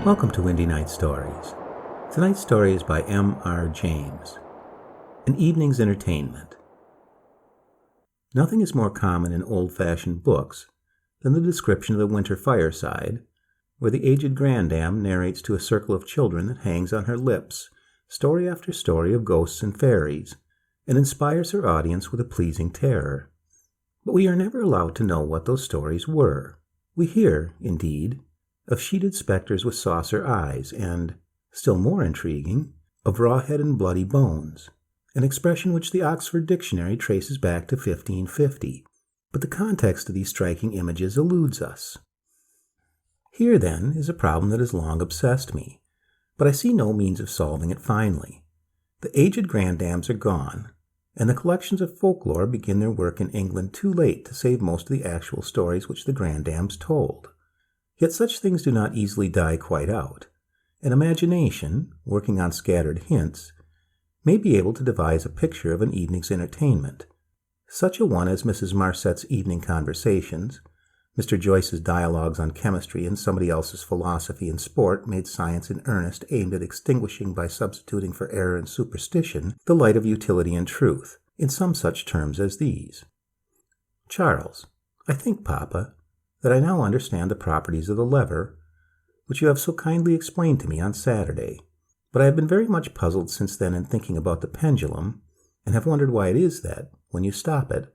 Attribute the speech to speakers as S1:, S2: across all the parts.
S1: Welcome to Windy Night Stories. Tonight's story is by M.R. James. An Evening's Entertainment. Nothing is more common in old-fashioned books than the description of the winter fireside, where the aged grandam narrates to a circle of children that hangs on her lips story after story of ghosts and fairies, and inspires her audience with a pleasing terror. But we are never allowed to know what those stories were. We hear, indeed, of sheeted specters with saucer eyes, and, still more intriguing, of raw head and bloody bones, an expression which the Oxford Dictionary traces back to 1550, but the context of these striking images eludes us. Here, then, is a problem that has long obsessed me, but I see no means of solving it finally. The aged grandams are gone, and the collections of folklore begin their work in England too late to save most of the actual stories which the grandams told. Yet such things do not easily die quite out, and imagination, working on scattered hints, may be able to devise a picture of an evening's entertainment, such a one as Mrs. Marsette's evening conversations, Mr. Joyce's dialogues on chemistry, and somebody else's philosophy and sport made science in earnest, aimed at extinguishing by substituting for error and superstition the light of utility and truth, in some such terms as these. Charles, I think, Papa, that I now understand the properties of the lever, which you have so kindly explained to me on Saturday, but I have been very much puzzled since then in thinking about the pendulum, and have wondered why it is that, when you stop it,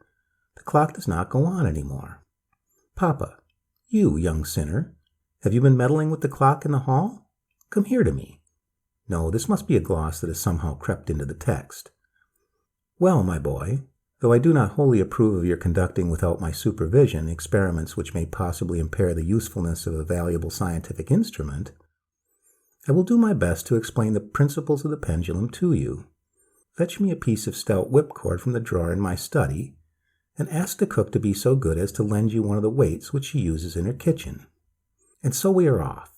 S1: the clock does not go on any more. Papa, you, young sinner, have you been meddling with the clock in the hall? Come here to me. No, this must be a gloss that has somehow crept into the text. Well, my boy, though I do not wholly approve of your conducting without my supervision experiments which may possibly impair the usefulness of a valuable scientific instrument, I will do my best to explain the principles of the pendulum to you. Fetch me a piece of stout whipcord from the drawer in my study, and ask the cook to be so good as to lend you one of the weights which she uses in her kitchen. And so we are off.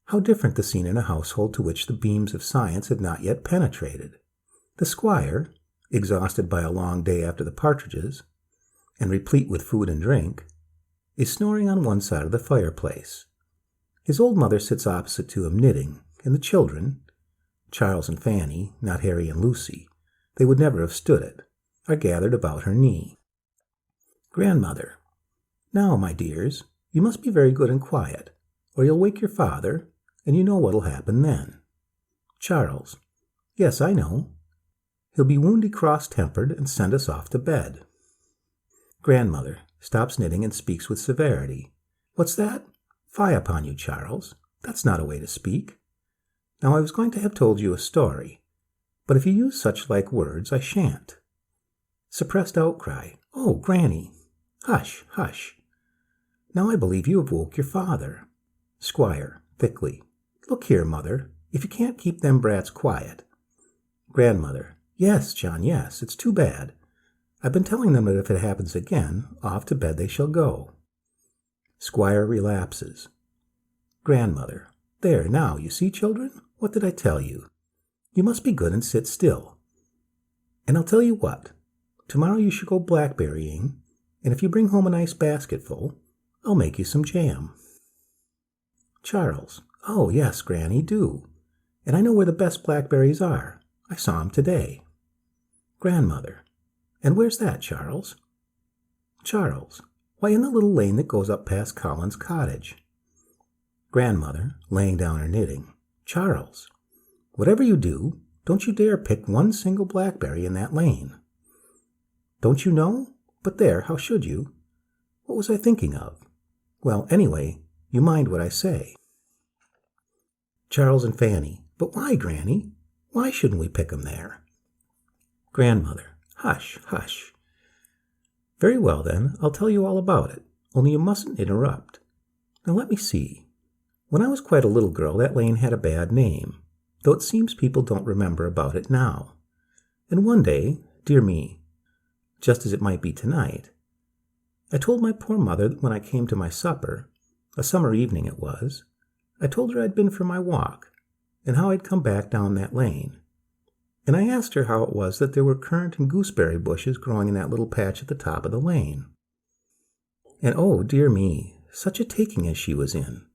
S1: How different the scene in a household to which the beams of science have not yet penetrated. The squire, exhausted by a long day after the partridges, and replete with food and drink, is snoring on one side of the fireplace. His old mother sits opposite to him knitting, and the children, Charles and Fanny, not Harry and Lucy, they would never have stood it, are gathered about her knee. Grandmother, now, my dears, you must be very good and quiet, or you'll wake your father, and you know what'll happen then. Charles, yes, I know. He'll be woundy cross-tempered and send us off to bed. Grandmother stops knitting and speaks with severity. What's that? Fie upon you, Charles. That's not a way to speak. Now, I was going to have told you a story, but if you use such like words, I shan't. Suppressed outcry. Oh, Granny! Hush, hush. Now I believe you have woke your father. Squire, thickly. Look here, mother, if you can't keep them brats quiet. Grandmother. Yes, John, yes, it's too bad. I've been telling them that if it happens again, off to bed they shall go. Squire relapses. Grandmother. There, now, you see, children? What did I tell you? You must be good and sit still. And I'll tell you what. Tomorrow you should go blackberrying, and if you bring home a nice basketful, I'll make you some jam. Charles. Oh, yes, Granny, do. And I know where the best blackberries are. I saw 'em today. Grandmother. And where's that, Charles? Charles. Why, in the little lane that goes up past Colin's cottage. Grandmother, laying down her knitting. Charles, whatever you do, don't you dare pick one single blackberry in that lane. Don't you know? But there, how should you? What was I thinking of? Well, anyway, you mind what I say. Charles and Fanny. But why, Granny? Why shouldn't we pick 'em there? Grandmother. Hush, hush. Very well, then, I'll tell you all about it, only you mustn't interrupt. Now let me see. When I was quite a little girl, that lane had a bad name, though it seems people don't remember about it now. And one day, dear me, just as it might be tonight, I told my poor mother that when I came to my supper, a summer evening it was, I told her I'd been for my walk, and how I'd come back down that lane. And I asked her how it was that there were currant and gooseberry bushes growing in that little patch at the top of the lane. And oh, dear me, such a taking as she was in.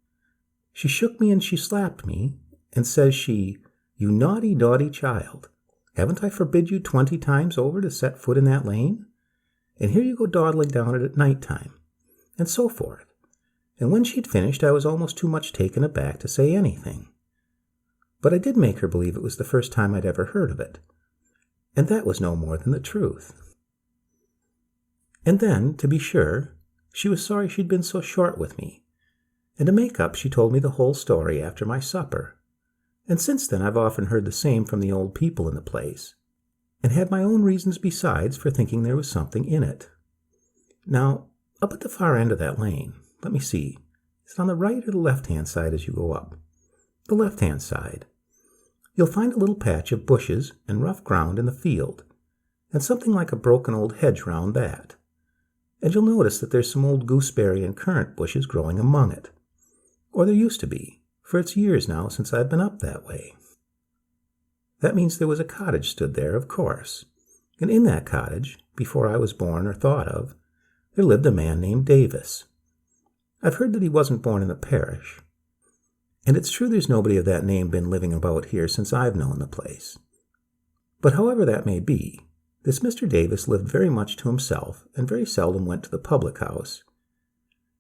S1: She shook me and she slapped me, and says she, 'You naughty, naughty child. Haven't I forbid you 20 times over to set foot in that lane? And here you go dawdling down it at night time,' and so forth. And when she'd finished, I was almost too much taken aback to say anything. But I did make her believe it was the first time I'd ever heard of it. And that was no more than the truth. And then, to be sure, she was sorry she'd been so short with me. And to make up, she told me the whole story after my supper. And since then I've often heard the same from the old people in the place, and had my own reasons besides for thinking there was something in it. Now, up at the far end of that lane, let me see, is it on the right or the left-hand side as you go up? The left-hand side. You'll find a little patch of bushes and rough ground in the field, and something like a broken old hedge round that. And you'll notice that there's some old gooseberry and currant bushes growing among it. Or there used to be, for it's years now since I've been up that way. That means there was a cottage stood there, of course. And in that cottage, before I was born or thought of, there lived a man named Davis. I've heard that he wasn't born in the parish. And it's true there's nobody of that name been living about here since I've known the place. But however that may be, this Mr. Davis lived very much to himself and very seldom went to the public house.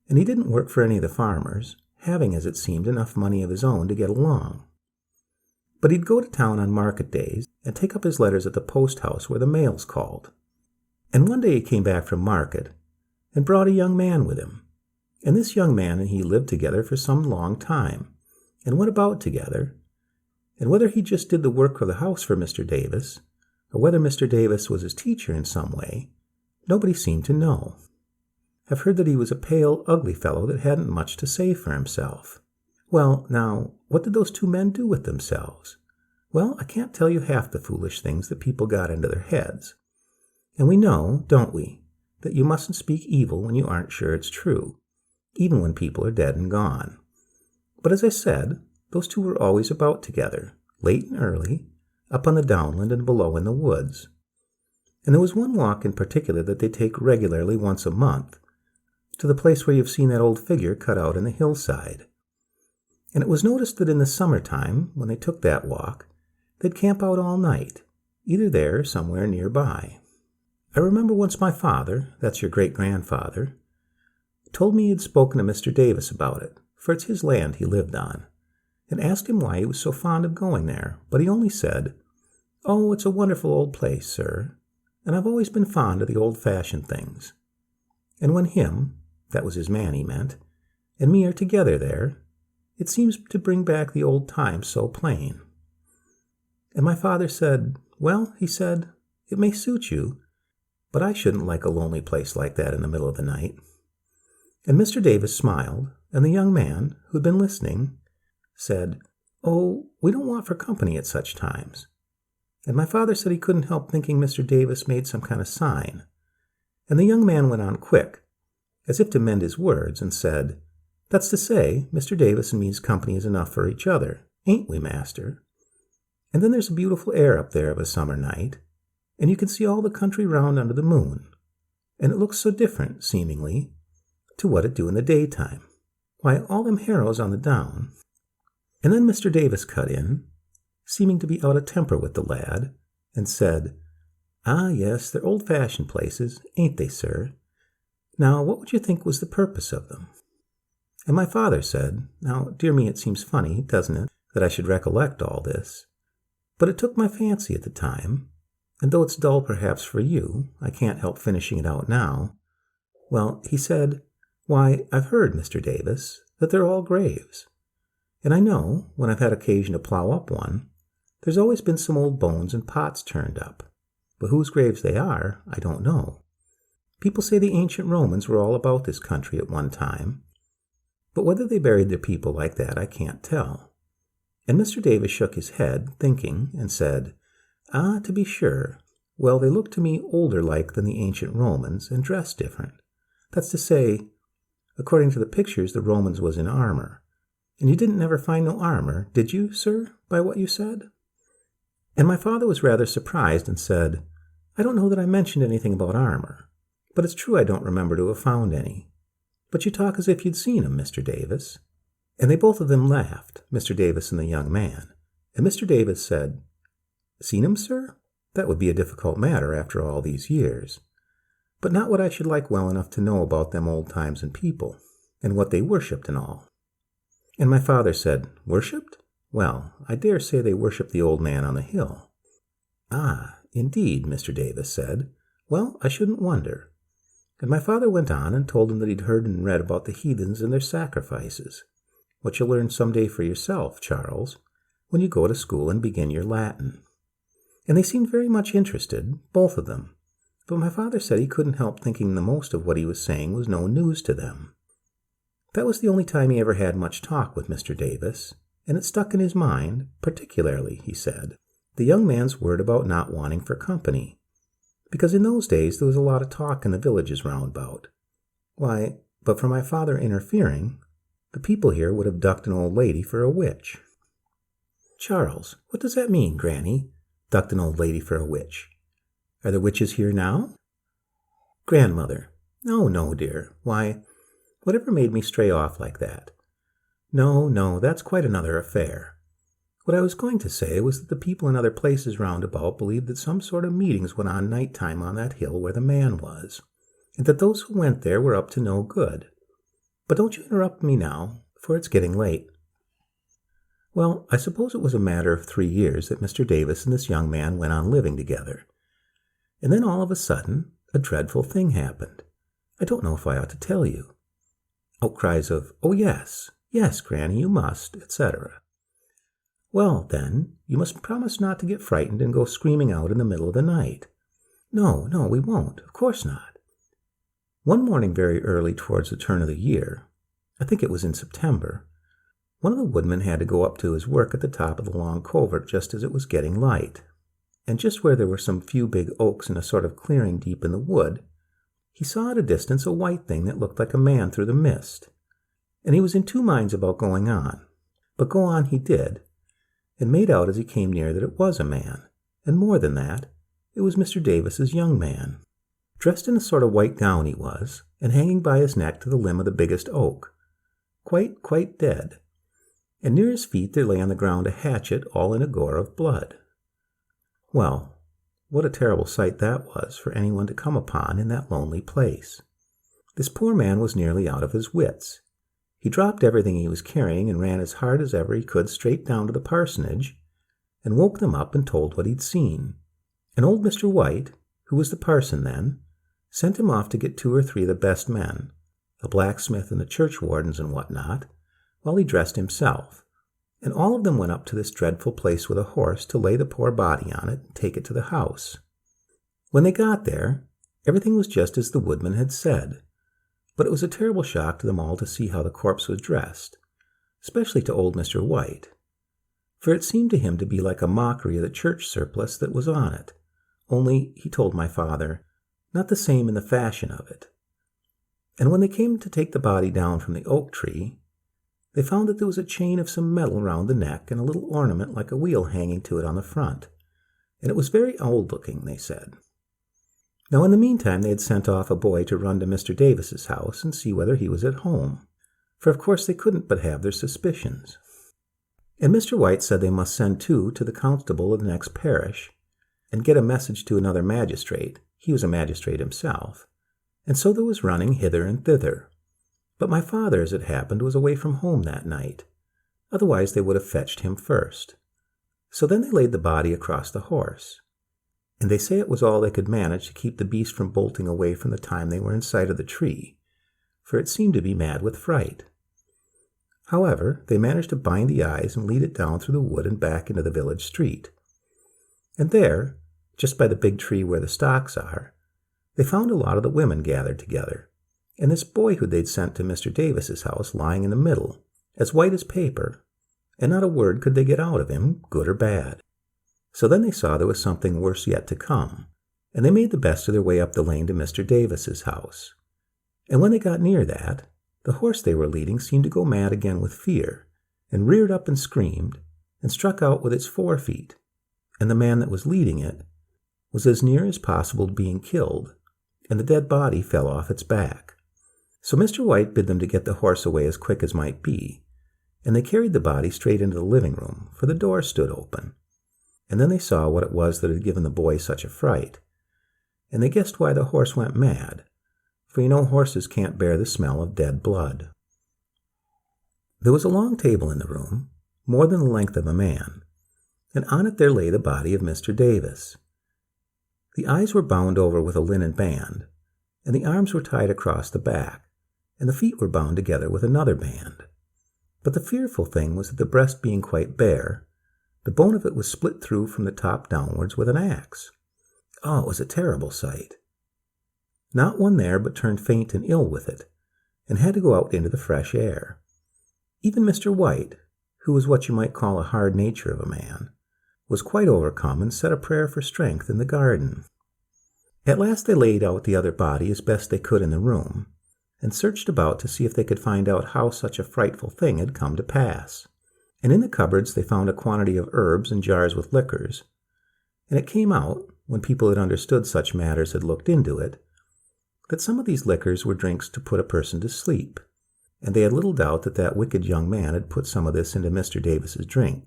S1: And he didn't work for any of the farmers, having, as it seemed, enough money of his own to get along. But he'd go to town on market days and take up his letters at the post house where the mails called. And one day he came back from market and brought a young man with him. And this young man and he lived together for some long time, and went about together. And whether he just did the work of the house for Mr. Davis, or whether Mr. Davis was his teacher in some way, nobody seemed to know. I've heard that he was a pale, ugly fellow that hadn't much to say for himself. Well, now, what did those two men do with themselves? Well, I can't tell you half the foolish things that people got into their heads. And we know, don't we, that you mustn't speak evil when you aren't sure it's true, even when people are dead and gone. But as I said, those two were always about together, late and early, up on the downland and below in the woods. And there was one walk in particular that they take regularly once a month, to the place where you've seen that old figure cut out in the hillside. And it was noticed that in the summertime, when they took that walk, they'd camp out all night, either there or somewhere nearby. I remember once my father, that's your great-grandfather, told me he had spoken to Mr. Davis about it, for it's his land he lived on, and asked him why he was so fond of going there, but he only said, "Oh, it's a wonderful old place, sir, and I've always been fond of the old-fashioned things. And when him, that was his man he meant, and me are together there, it seems to bring back the old times so plain." And my father said, "Well," he said, "it may suit you, but I shouldn't like a lonely place like that in the middle of the night." And Mr. Davis smiled, and the young man, who'd been listening, said, "Oh, we don't want for company at such times." And my father said he couldn't help thinking Mr. Davis made some kind of sign. And the young man went on quick, as if to mend his words, and said, "That's to say, Mr. Davis and me's company is enough for each other, ain't we, master? And then there's a beautiful air up there of a summer night, and you can see all the country round under the moon, and it looks so different, seemingly, to what it do in the daytime. Why, all them harrows on the down." And then Mr. Davis cut in, seeming to be out of temper with the lad, and said, "Ah, yes, they're old-fashioned places, ain't they, sir? Now, what would you think was the purpose of them?" And my father said, "Now, dear me, it seems funny, doesn't it, that I should recollect all this? But it took my fancy at the time, and though it's dull perhaps for you, I can't help finishing it out now. Well, he said, 'Why, I've heard, Mr. Davis, that they're all graves. And I know, when I've had occasion to plow up one, there's always been some old bones and pots turned up. But whose graves they are, I don't know. People say the ancient Romans were all about this country at one time, but whether they buried their people like that, I can't tell.' And Mr. Davis shook his head, thinking, and said, 'Ah, to be sure. Well, they look to me older like than the ancient Romans, and dressed different. That's to say, according to the pictures, the Romans was in armor. And you didn't never find no armor, did you, sir, by what you said?' And my father was rather surprised and said, 'I don't know that I mentioned anything about armor, but it's true I don't remember to have found any. But you talk as if you'd seen 'em, Mr. Davis.' And they both of them laughed, Mr. Davis and the young man. And Mr. Davis said, "Seen him, sir? That would be a difficult matter after all these years. But not what I should like well enough to know about them old times and people, and what they worshipped and all." And my father said, "Worshipped? Well, I dare say they worshipped the old man on the hill." "Ah, indeed," Mr. Davis said. "Well, I shouldn't wonder." And my father went on and told him that he'd heard and read about the heathens and their sacrifices, what you'll learn some day for yourself, Charles, when you go to school and begin your Latin. And they seemed very much interested, both of them, but my father said he couldn't help thinking the most of what he was saying was no news to them. That was the only time he ever had much talk with Mr. Davis, and it stuck in his mind, particularly, he said, the young man's word about not wanting for company, because in those days there was a lot of talk in the villages round about. Why, but for my father interfering, the people here would have ducked an old lady for a witch. "Charles, what does that mean, Granny? Ducked an old lady for a witch? Are there witches here now?" "Grandmother, no, dear. Why, whatever made me stray off like that? No, that's quite another affair. What I was going to say was that the people in other places round about believed that some sort of meetings went on night time on that hill where the man was, and that those who went there were up to no good. But don't you interrupt me now, for it's getting late." Well, I suppose it was a matter of 3 years that Mr. Davis and this young man went on living together. And then all of a sudden, a dreadful thing happened. I don't know if I ought to tell you. Outcries of, "Oh, yes, Granny, you must," etc. "Well, then, you must promise not to get frightened and go screaming out in the middle of the night." No, we won't. Of course not." One morning very early towards the turn of the year, I think it was in September, one of the woodmen had to go up to his work at the top of the long covert just as it was getting light. And just where there were some few big oaks in a sort of clearing deep in the wood, he saw at a distance a white thing that looked like a man through the mist. And he was in two minds about going on. But go on he did, and made out as he came near that it was a man, and more than that, it was Mr. Davis's young man. Dressed in a sort of white gown he was, and hanging by his neck to the limb of the biggest oak. Quite dead. And near his feet there lay on the ground a hatchet all in a gore of blood. Well, what a terrible sight that was for anyone to come upon in that lonely place. This poor man was nearly out of his wits. He dropped everything he was carrying and ran as hard as ever he could straight down to the parsonage, and woke them up and told what he'd seen. And old Mr. White, who was the parson then, sent him off to get 2 or 3 of the best men, a blacksmith and the churchwardens and what not, while he dressed himself. And all of them went up to this dreadful place with a horse to lay the poor body on it and take it to the house. When they got there, everything was just as the woodman had said, but it was a terrible shock to them all to see how the corpse was dressed, especially to old Mr. White, for it seemed to him to be like a mockery of the church surplice that was on it, only, he told my father, not the same in the fashion of it. And when they came to take the body down from the oak tree, they found that there was a chain of some metal round the neck and a little ornament like a wheel hanging to it on the front, and it was very old-looking, they said. Now in the meantime they had sent off a boy to run to Mr. Davis's house and see whether he was at home, for of course they couldn't but have their suspicions. And Mr. White said they must send 2 to the constable of the next parish, and get a message to another magistrate. He was a magistrate himself, and so there was running hither and thither. But my father, as it happened, was away from home that night. Otherwise they would have fetched him first. So then they laid the body across the horse, and they say it was all they could manage to keep the beast from bolting away from the time they were in sight of the tree, for it seemed to be mad with fright. However, they managed to bind the eyes and lead it down through the wood and back into the village street. And there, just by the big tree where the stocks are, they found a lot of the women gathered together, and this boy who they'd sent to Mr. Davis's house lying in the middle, as white as paper, and not a word could they get out of him, good or bad. So then they saw there was something worse yet to come, and they made the best of their way up the lane to Mr. Davis's house. And when they got near that, the horse they were leading seemed to go mad again with fear, and reared up and screamed, and struck out with its 4 feet, and the man that was leading it was as near as possible to being killed, and the dead body fell off its back. So Mr. White bid them to get the horse away as quick as might be, and they carried the body straight into the living room, for the door stood open. And then they saw what it was that had given the boy such a fright, and they guessed why the horse went mad, for you know horses can't bear the smell of dead blood. There was a long table in the room, more than the length of a man, and on it there lay the body of Mr. Davis. The eyes were bound over with a linen band, and the arms were tied across the back, and the feet were bound together with another band. But the fearful thing was that the breast being quite bare, the bone of it was split through from the top downwards with an axe. Oh, it was a terrible sight. Not one there but turned faint and ill with it, and had to go out into the fresh air. Even Mr. White, who was what you might call a hard nature of a man, was quite overcome and said a prayer for strength in the garden. At last they laid out the other body as best they could in the room, and searched about to see if they could find out how such a frightful thing had come to pass. And in the cupboards they found a quantity of herbs and jars with liquors, and it came out, when people that understood such matters had looked into it, that some of these liquors were drinks to put a person to sleep, and they had little doubt that that wicked young man had put some of this into Mr. Davis's drink,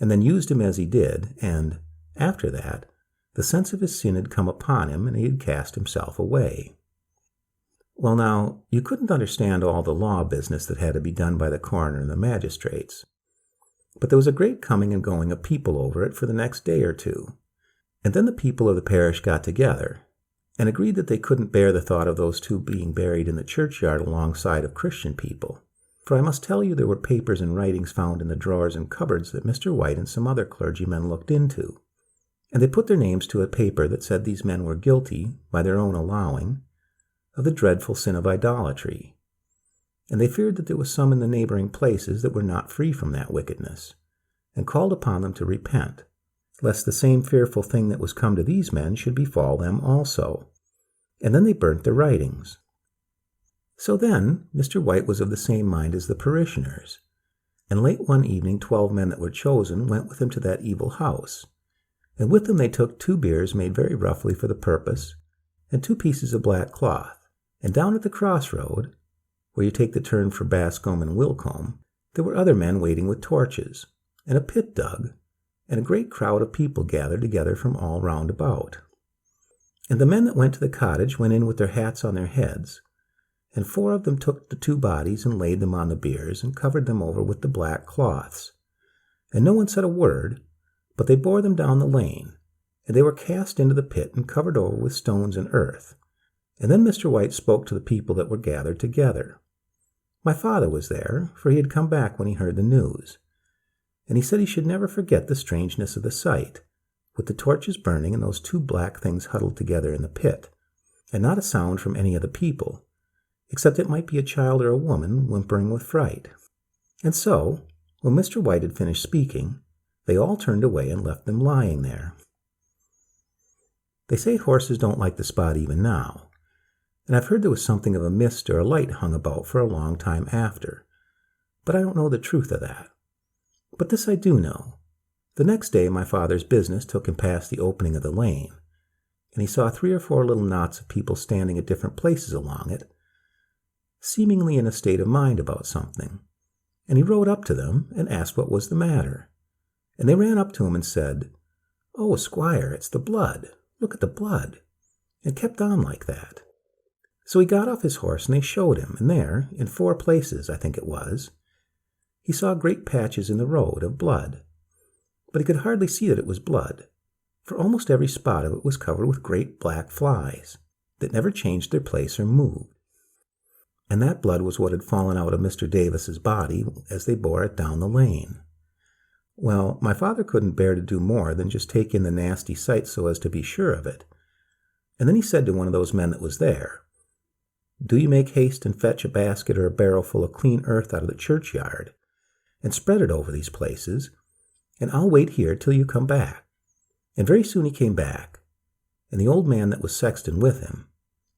S1: and then used him as he did, and, after that, the sense of his sin had come upon him, and he had cast himself away. Well now, you couldn't understand all the law business that had to be done by the coroner and the magistrates, but there was a great coming and going of people over it for the next day or two, and then the people of the parish got together, and agreed that they couldn't bear the thought of those two being buried in the churchyard alongside of Christian people. For I must tell you there were papers and writings found in the drawers and cupboards that Mr. White and some other clergymen looked into, and they put their names to a paper that said these men were guilty, by their own allowing, of the dreadful sin of idolatry, and they feared that there was some in the neighboring places that were not free from that wickedness, and called upon them to repent, lest the same fearful thing that was come to these men should befall them also. And then they burnt the writings. So then Mr. White was of the same mind as the parishioners, and late one evening 12 men that were chosen went with him to that evil house, and with them they took 2 biers made very roughly for the purpose, and 2 pieces of black cloth, and down at the crossroad, where you take the turn for Bascombe and Wilcombe, there were other men waiting with torches, and a pit dug, and a great crowd of people gathered together from all round about. And the men that went to the cottage went in with their hats on their heads, and 4 of them took the 2 bodies and laid them on the biers and covered them over with the black cloths. And no one said a word, but they bore them down the lane, and they were cast into the pit and covered over with stones and earth. And then Mr. White spoke to the people that were gathered together. My father was there, for he had come back when he heard the news, and he said he should never forget the strangeness of the sight, with the torches burning and those 2 black things huddled together in the pit, and not a sound from any of the people, except it might be a child or a woman whimpering with fright. And so, when Mr. White had finished speaking, they all turned away and left them lying there. They say horses don't like the spot even now, and I've heard there was something of a mist or a light hung about for a long time after, but I don't know the truth of that. But this I do know. The next day my father's business took him past the opening of the lane, and he saw 3 or 4 little knots of people standing at different places along it, seemingly in a state of mind about something, and he rode up to them and asked what was the matter. And they ran up to him and said, "Oh, Squire, it's the blood. Look at the blood," and kept on like that. So he got off his horse and they showed him, and there, in 4 places, I think it was, he saw great patches in the road of blood, but he could hardly see that it was blood, for almost every spot of it was covered with great black flies that never changed their place or moved. And that blood was what had fallen out of Mr. Davis's body as they bore it down the lane. Well, my father couldn't bear to do more than just take in the nasty sight so as to be sure of it. And then he said to one of those men that was there, "Do you make haste and fetch a basket or a barrel full of clean earth out of the churchyard, and spread it over these places, and I'll wait here till you come back." And very soon he came back, and the old man that was sexton with him,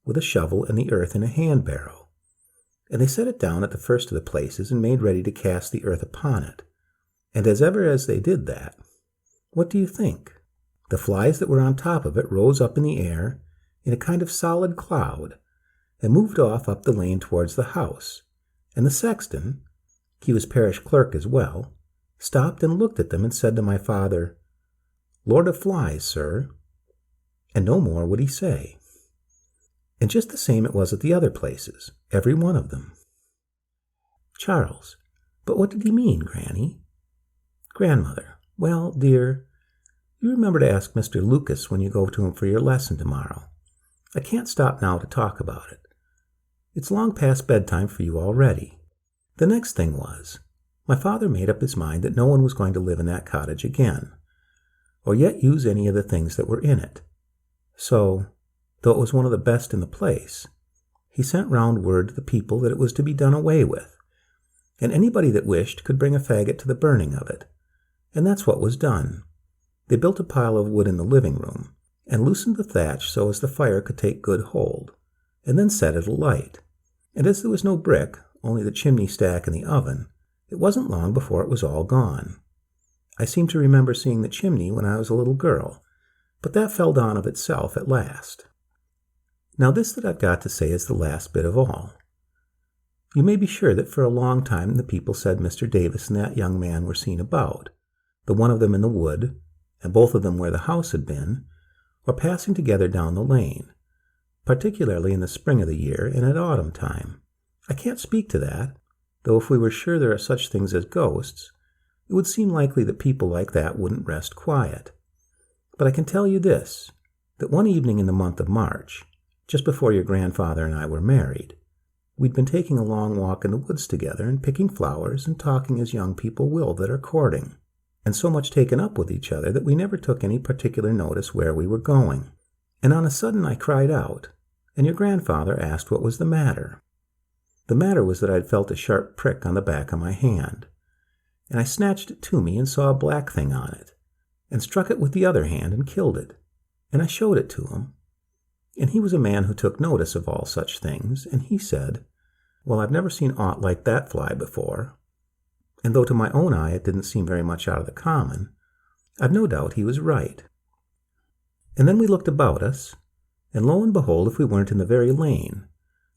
S1: with a shovel and the earth in a hand barrow. And they set it down at the first of the places and made ready to cast the earth upon it. And as they did that, what do you think? The flies that were on top of it rose up in the air in a kind of solid cloud, and moved off up the lane towards the house, and the sexton, he was parish clerk as well, stopped and looked at them and said to my father, "Lord of Flies, sir." And no more would he say. And just the same it was at the other places, every one of them. Charles, but what did he mean, Granny? Grandmother, well, dear, you remember to ask Mr. Lucas when you go to him for your lesson tomorrow. I can't stop now to talk about it. It's long past bedtime for you already. The next thing was, my father made up his mind that no one was going to live in that cottage again, or yet use any of the things that were in it. So, though it was one of the best in the place, he sent round word to the people that it was to be done away with, and anybody that wished could bring a faggot to the burning of it. And that's what was done. They built a pile of wood in the living room, and loosened the thatch so as the fire could take good hold, and then set it alight. And as there was no brick, only the chimney stack and the oven, it wasn't long before it was all gone. I seem to remember seeing the chimney when I was a little girl, but that fell down of itself at last. Now this that I've got to say is the last bit of all. You may be sure that for a long time the people said Mr. Davis and that young man were seen about, the one of them in the wood, and both of them where the house had been, or passing together down the lane, particularly in the spring of the year and at autumn time. I can't speak to that, though if we were sure there are such things as ghosts, it would seem likely that people like that wouldn't rest quiet. But I can tell you this, that one evening in the month of March, just before your grandfather and I were married, we'd been taking a long walk in the woods together and picking flowers and talking as young people will that are courting, and so much taken up with each other that we never took any particular notice where we were going. And on a sudden I cried out, and your grandfather asked what was the matter. The matter was that I'd felt a sharp prick on the back of my hand, and I snatched it to me and saw a black thing on it, and struck it with the other hand and killed it, and I showed it to him. And he was a man who took notice of all such things, and he said, "Well, I've never seen aught like that fly before." And though to my own eye it didn't seem very much out of the common, I've no doubt he was right. And then we looked about us, and lo and behold, if we weren't in the very lane,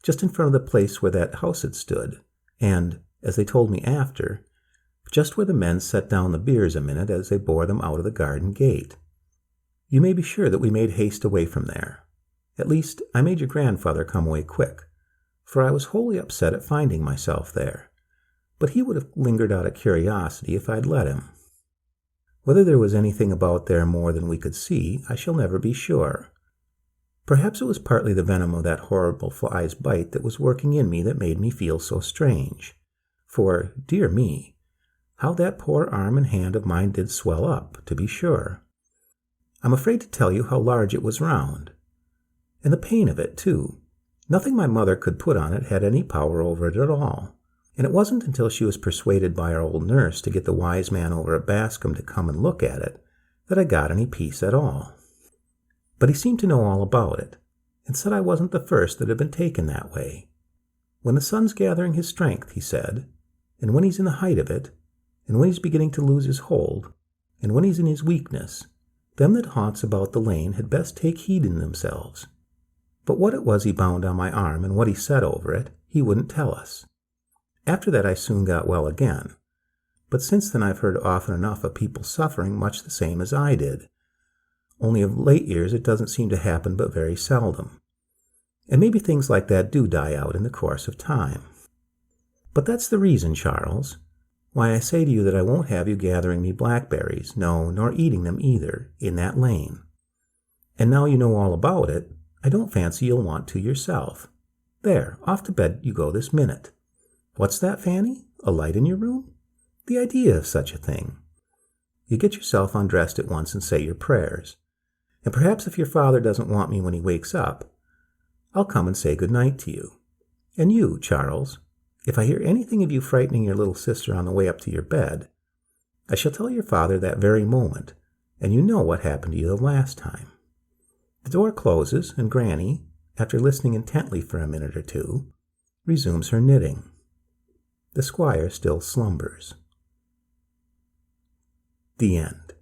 S1: just in front of the place where that house had stood, and, as they told me after, just where the men set down the biers a minute as they bore them out of the garden gate. You may be sure that we made haste away from there. At least, I made your grandfather come away quick, for I was wholly upset at finding myself there, but he would have lingered out of curiosity if I'd let him. Whether there was anything about there more than we could see, I shall never be sure. Perhaps it was partly the venom of that horrible fly's bite that was working in me that made me feel so strange. For, dear me, how that poor arm and hand of mine did swell up, to be sure. I'm afraid to tell you how large it was round. And the pain of it, too. Nothing my mother could put on it had any power over it at all. And it wasn't until she was persuaded by our old nurse to get the wise man over at Bascom to come and look at it that I got any peace at all. But he seemed to know all about it, and said I wasn't the first that had been taken that way. When the sun's gathering his strength, he said, and when he's in the height of it, and when he's beginning to lose his hold, and when he's in his weakness, them that haunts about the lane had best take heed in themselves. But what it was he bound on my arm and what he said over it, he wouldn't tell us. After that I soon got well again, but since then I've heard often enough of people suffering much the same as I did. Only of late years it doesn't seem to happen but very seldom. And maybe things like that do die out in the course of time. But that's the reason, Charles, why I say to you that I won't have you gathering me blackberries, no, nor eating them either, in that lane. And now you know all about it, I don't fancy you'll want to yourself. There, off to bed you go this minute. What's that, Fanny? A light in your room? The idea of such a thing. You get yourself undressed at once and say your prayers. And perhaps if your father doesn't want me when he wakes up, I'll come and say good night to you. And you, Charles, if I hear anything of you frightening your little sister on the way up to your bed, I shall tell your father that very moment, and you know what happened to you the last time. The door closes, and Granny, after listening intently for a minute or two, resumes her knitting. The squire still slumbers. The end.